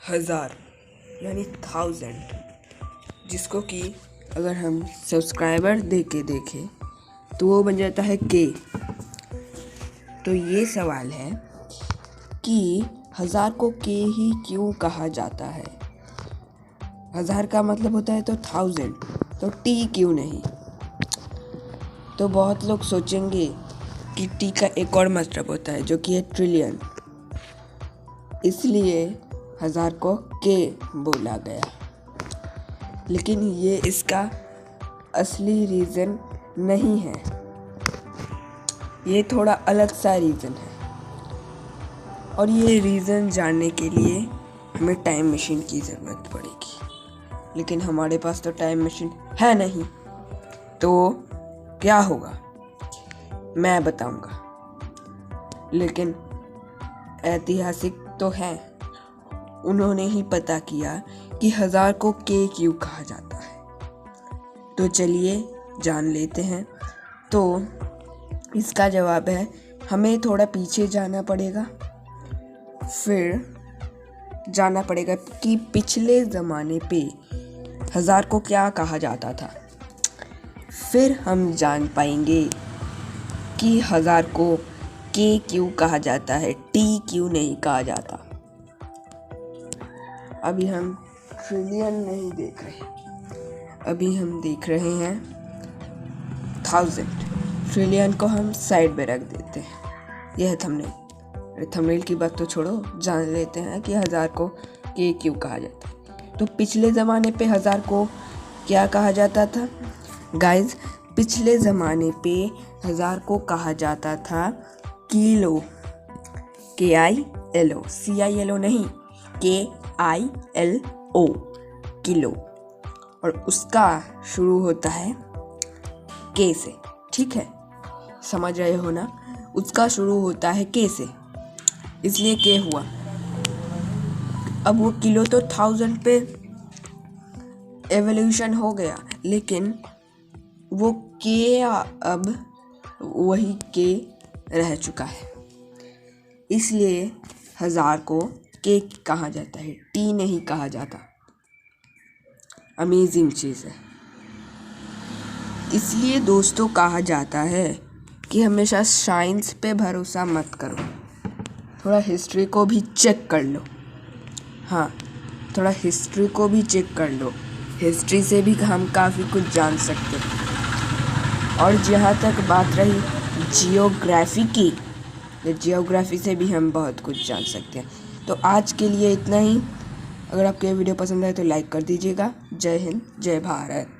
हज़ार यानी 1000, जिसको कि अगर हम सब्सक्राइबर दे के देखें तो वो बन जाता है के। तो ये सवाल है कि 1000 को के ही क्यों कहा जाता है। 1000 का मतलब होता है तो 1000, तो टी क्यों नहीं। तो बहुत लोग सोचेंगे कि टी का एक और मतलब होता है जो कि है ट्रिलियन, इसलिए 1000 को के बोला गया। लेकिन ये इसका असली रीज़न नहीं है, ये थोड़ा अलग सा रीज़न है। और ये रीज़न जानने के लिए हमें टाइम मशीन की ज़रूरत पड़ेगी, लेकिन हमारे पास तो टाइम मशीन है नहीं। तो क्या होगा मैं बताऊंगा, लेकिन ऐतिहासिक तो है, उन्होंने ही पता किया कि 1000 को के क्यों कहा जाता है। तो चलिए जान लेते हैं। तो इसका जवाब है हमें थोड़ा पीछे जाना पड़ेगा, फिर जाना पड़ेगा कि पिछले ज़माने पे 1000 को क्या कहा जाता था। फिर हम जान पाएंगे कि 1000 को के क्यों कहा जाता है, टी क्यों नहीं कहा जाता। अभी हम ट्रिलियन नहीं देख रहे, अभी हम देख रहे हैं 1000। ट्रिलियन को हम साइड में रख देते हैं। यह थंबनेल। थंबनेल की बात तो छोड़ो, जान लेते हैं कि 1000 को के क्यों कहा जाता है। तो पिछले ज़माने पे 1000 को क्या कहा जाता था गाइज। पिछले ज़माने पे 1000 को कहा जाता था किलो, KILO, CILO नहीं, KILO, किलो। और उसका शुरू होता है के से, ठीक है, समझ रहे हो ना। उसका शुरू होता है के से, इसलिए के हुआ। अब वो किलो तो 1000 पे एवोल्यूशन हो गया, लेकिन वो के अब वही के रह चुका है, इसलिए 1000 को के कहा जाता है, टी नहीं कहा जाता। अमेजिंग चीज़ है। इसलिए दोस्तों कहा जाता है कि हमेशा साइंस पे भरोसा मत करो, थोड़ा हिस्ट्री को भी चेक कर लो। हाँ, थोड़ा हिस्ट्री को भी चेक कर लो, हिस्ट्री से भी हम काफ़ी कुछ जान सकते हैं। और जहाँ तक बात रही जियोग्राफी की, तो जियोग्राफी से भी हम बहुत कुछ जान सकते हैं। तो आज के लिए इतना ही। अगर आपको ये वीडियो पसंद आए तो लाइक कर दीजिएगा। जय हिंद, जय भारत।